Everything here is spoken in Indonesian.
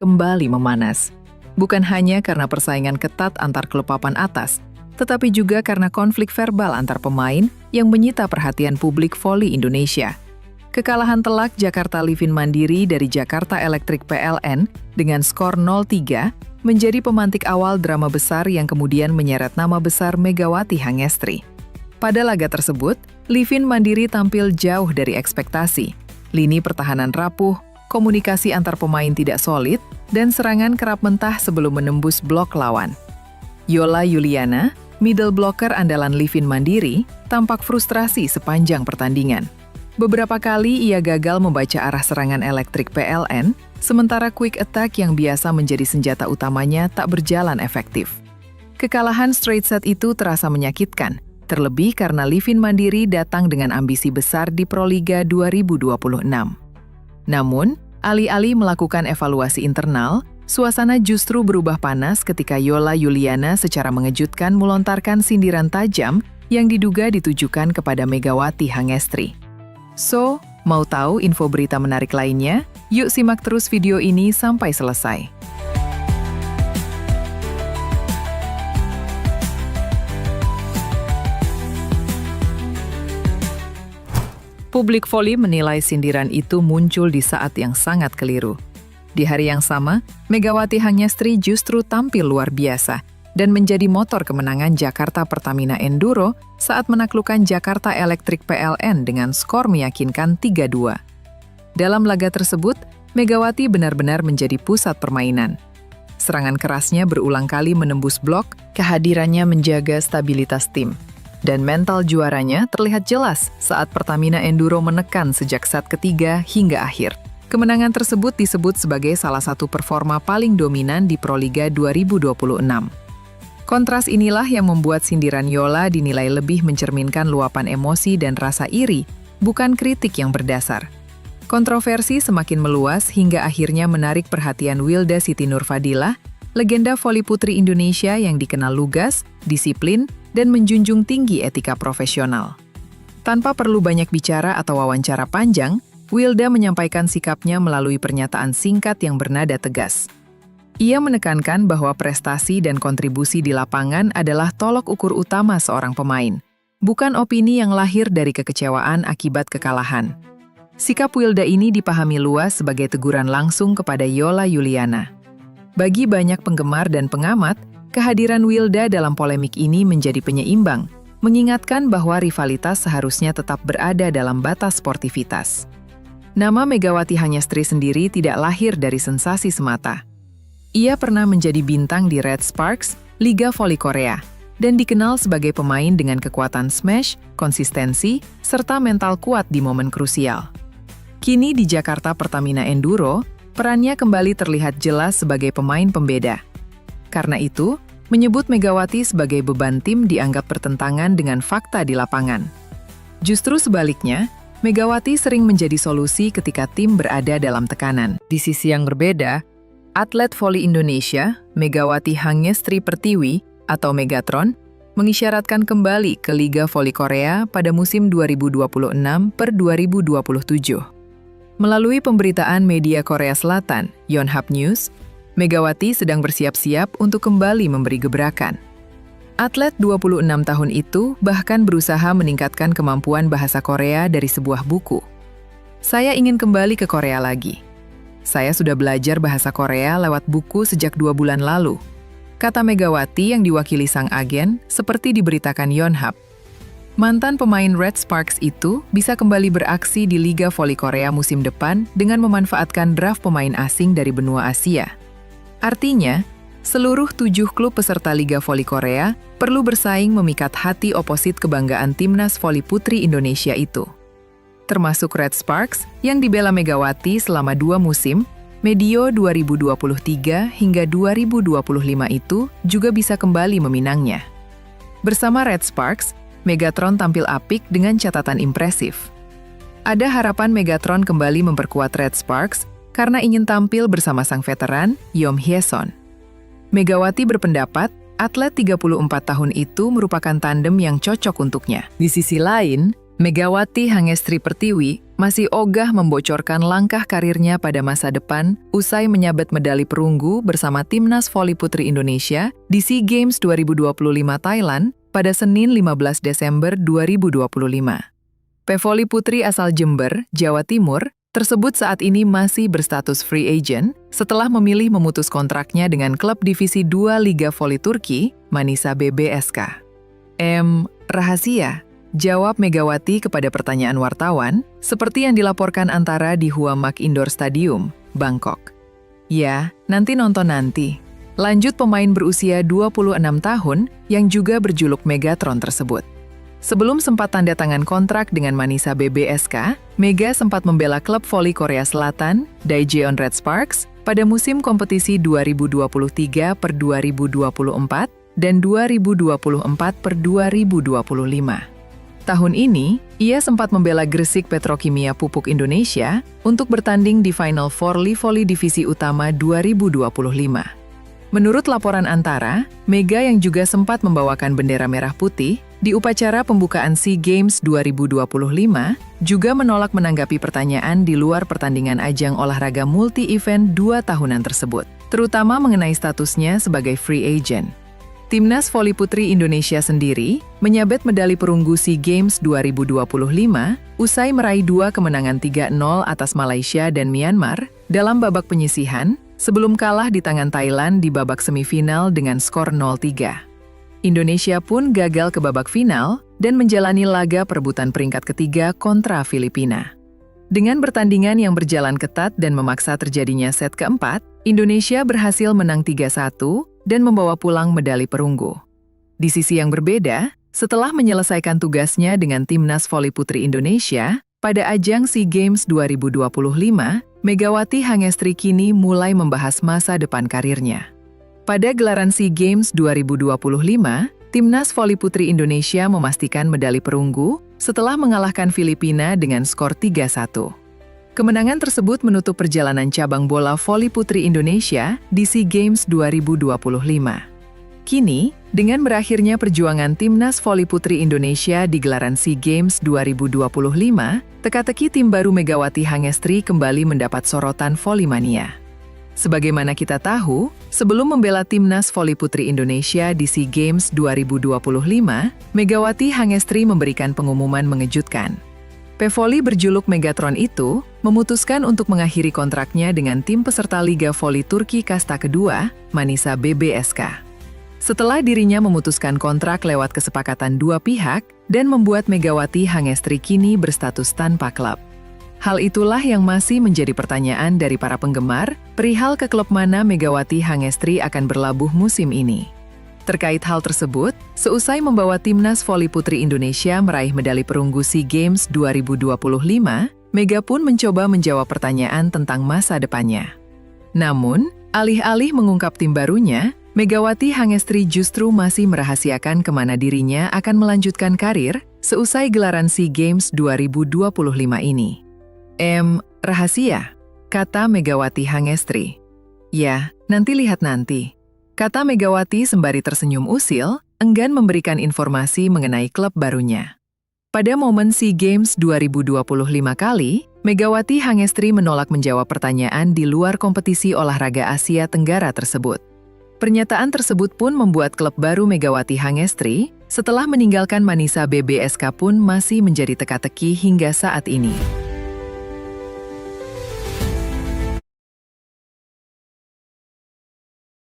kembali memanas. Bukan hanya karena persaingan ketat antar klub papan atas, tetapi juga karena konflik verbal antar pemain yang menyita perhatian publik voli Indonesia. Kekalahan telak Jakarta Livin Mandiri dari Jakarta Electric PLN dengan skor 0-3 menjadi pemantik awal drama besar yang kemudian menyeret nama besar Megawati Hangestri. Pada laga tersebut, Livin Mandiri tampil jauh dari ekspektasi. Lini pertahanan rapuh, komunikasi antar pemain tidak solid, dan serangan kerap mentah sebelum menembus blok lawan. Yola Yuliana, middle blocker andalan Livin Mandiri, tampak frustrasi sepanjang pertandingan. Beberapa kali ia gagal membaca arah serangan elektrik PLN, sementara quick attack yang biasa menjadi senjata utamanya tak berjalan efektif. Kekalahan straight set itu terasa menyakitkan, terlebih karena Livin Mandiri datang dengan ambisi besar di Proliga 2026. Namun, alih-alih melakukan evaluasi internal, suasana justru berubah panas ketika Yola Yuliana secara mengejutkan melontarkan sindiran tajam yang diduga ditujukan kepada Megawati Hangestri. So, mau tahu info berita menarik lainnya? Yuk simak terus video ini sampai selesai. Publik voli menilai sindiran itu muncul di saat yang sangat keliru. Di hari yang sama, Megawati Hangestri justru tampil luar biasa dan menjadi motor kemenangan Jakarta Pertamina Enduro saat menaklukkan Jakarta Electric PLN dengan skor meyakinkan 3-2. Dalam laga tersebut, Megawati benar-benar menjadi pusat permainan. Serangan kerasnya berulang kali menembus blok, kehadirannya menjaga stabilitas tim. Dan mental juaranya terlihat jelas saat Pertamina Enduro menekan sejak set ketiga hingga akhir. Kemenangan tersebut disebut sebagai salah satu performa paling dominan di Proliga 2026. Kontras inilah yang membuat sindiran Yola dinilai lebih mencerminkan luapan emosi dan rasa iri, bukan kritik yang berdasar. Kontroversi semakin meluas hingga akhirnya menarik perhatian Wilda Siti Nurfadilah, legenda voli putri Indonesia yang dikenal lugas, disiplin, dan menjunjung tinggi etika profesional. Tanpa perlu banyak bicara atau wawancara panjang, Wilda menyampaikan sikapnya melalui pernyataan singkat yang bernada tegas. Ia menekankan bahwa prestasi dan kontribusi di lapangan adalah tolok ukur utama seorang pemain, bukan opini yang lahir dari kekecewaan akibat kekalahan. Sikap Wilda ini dipahami luas sebagai teguran langsung kepada Yola Yuliana. Bagi banyak penggemar dan pengamat, kehadiran Wilda dalam polemik ini menjadi penyeimbang, mengingatkan bahwa rivalitas seharusnya tetap berada dalam batas sportivitas. Nama Megawati Hangestri sendiri tidak lahir dari sensasi semata. Ia pernah menjadi bintang di Red Sparks, Liga Voli Korea, dan dikenal sebagai pemain dengan kekuatan smash, konsistensi, serta mental kuat di momen krusial. Kini di Jakarta Pertamina Enduro, perannya kembali terlihat jelas sebagai pemain pembeda. Karena itu, menyebut Megawati sebagai beban tim dianggap bertentangan dengan fakta di lapangan. Justru sebaliknya, Megawati sering menjadi solusi ketika tim berada dalam tekanan. Di sisi yang berbeda, atlet voli Indonesia, Megawati Hangestri Pertiwi atau Megatron, mengisyaratkan kembali ke Liga Voli Korea pada musim 2026-2027. Melalui pemberitaan media Korea Selatan, Yonhap News, Megawati sedang bersiap-siap untuk kembali memberi gebrakan. Atlet 26 tahun itu bahkan berusaha meningkatkan kemampuan bahasa Korea dari sebuah buku. Saya ingin kembali ke Korea lagi. Saya sudah belajar bahasa Korea lewat buku sejak 2 bulan lalu, kata Megawati yang diwakili sang agen seperti diberitakan Yonhap. Mantan pemain Red Sparks itu bisa kembali beraksi di Liga Voli Korea musim depan dengan memanfaatkan draft pemain asing dari benua Asia. Artinya, seluruh 7 klub peserta Liga Voli Korea perlu bersaing memikat hati oposit kebanggaan timnas voli putri Indonesia itu. Termasuk Red Sparks yang dibela Megawati selama 2 musim, medio 2023 hingga 2025 itu juga bisa kembali meminangnya. Bersama Red Sparks, Megatron tampil apik dengan catatan impresif. Ada harapan Megatron kembali memperkuat Red Sparks karena ingin tampil bersama sang veteran, Yom Hyeson. Megawati berpendapat, atlet 34 tahun itu merupakan tandem yang cocok untuknya. Di sisi lain, Megawati Hangestri Pertiwi masih ogah membocorkan langkah karirnya pada masa depan usai menyabet medali perunggu bersama Timnas Voli Putri Indonesia di SEA Games 2025 Thailand pada Senin 15 Desember 2025. Pevoli putri asal Jember, Jawa Timur, tersebut saat ini masih berstatus free agent setelah memilih memutus kontraknya dengan klub Divisi 2 Liga Voli Turki, Manisa BBSK. Rahasia? Jawab Megawati kepada pertanyaan wartawan, seperti yang dilaporkan Antara di Huamak Indoor Stadium, Bangkok. Ya, nanti nonton nanti. Lanjut pemain berusia 26 tahun yang juga berjuluk Megatron tersebut. Sebelum sempat tanda tangan kontrak dengan Manisa BBSK, Mega sempat membela klub voli Korea Selatan, Daejeon Red Sparks, pada musim kompetisi 2023 per 2024 dan 2024 per 2025. Tahun ini, ia sempat membela Gresik Petrokimia Pupuk Indonesia untuk bertanding di Final Four Voli Divisi Utama 2025. Menurut laporan Antara, Mega yang juga sempat membawakan bendera merah putih di upacara pembukaan SEA Games 2025 juga menolak menanggapi pertanyaan di luar pertandingan ajang olahraga multi-event 2 tahunan tersebut, terutama mengenai statusnya sebagai free agent. Timnas Voli Putri Indonesia sendiri menyabet medali perunggu SEA Games 2025 usai meraih 2 kemenangan 3-0 atas Malaysia dan Myanmar dalam babak penyisihan sebelum kalah di tangan Thailand di babak semifinal dengan skor 0-3. Indonesia pun gagal ke babak final dan menjalani laga perebutan peringkat ketiga kontra Filipina. Dengan pertandingan yang berjalan ketat dan memaksa terjadinya set keempat, Indonesia berhasil menang 3-1 dan membawa pulang medali perunggu. Di sisi yang berbeda, setelah menyelesaikan tugasnya dengan Timnas Voli Putri Indonesia, pada ajang SEA Games 2025, Megawati Hangestri kini mulai membahas masa depan karirnya. Pada gelaran SEA Games 2025, Timnas Voli Putri Indonesia memastikan medali perunggu setelah mengalahkan Filipina dengan skor 3-1. Kemenangan tersebut menutup perjalanan cabang bola voli putri Indonesia di SEA Games 2025. Kini, dengan berakhirnya perjuangan Timnas Voli Putri Indonesia di gelaran SEA Games 2025, teka-teki tim baru Megawati Hangestri kembali mendapat sorotan volimania. Sebagaimana kita tahu, sebelum membela Timnas Voli Putri Indonesia di SEA Games 2025, Megawati Hangestri memberikan pengumuman mengejutkan. Pevoli berjuluk Megatron itu memutuskan untuk mengakhiri kontraknya dengan tim peserta Liga Voli Turki Kasta kedua, Manisa BBSK. Setelah dirinya memutuskan kontrak lewat kesepakatan dua pihak dan membuat Megawati Hangestri kini berstatus tanpa klub. Hal itulah yang masih menjadi pertanyaan dari para penggemar perihal ke klub mana Megawati Hangestri akan berlabuh musim ini. Terkait hal tersebut, seusai membawa Timnas Voli Putri Indonesia meraih medali perunggu SEA Games 2025, Mega pun mencoba menjawab pertanyaan tentang masa depannya. Namun, alih-alih mengungkap tim barunya, Megawati Hangestri justru masih merahasiakan kemana dirinya akan melanjutkan karir seusai gelaran SEA Games 2025 ini. Rahasia, kata Megawati Hangestri. Ya, nanti lihat nanti. Kata Megawati sembari tersenyum usil, enggan memberikan informasi mengenai klub barunya. Pada momen SEA Games 2025 kali, Megawati Hangestri menolak menjawab pertanyaan di luar kompetisi olahraga Asia Tenggara tersebut. Pernyataan tersebut pun membuat klub baru Megawati Hangestri, setelah meninggalkan Manisa BBSK pun masih menjadi teka-teki hingga saat ini.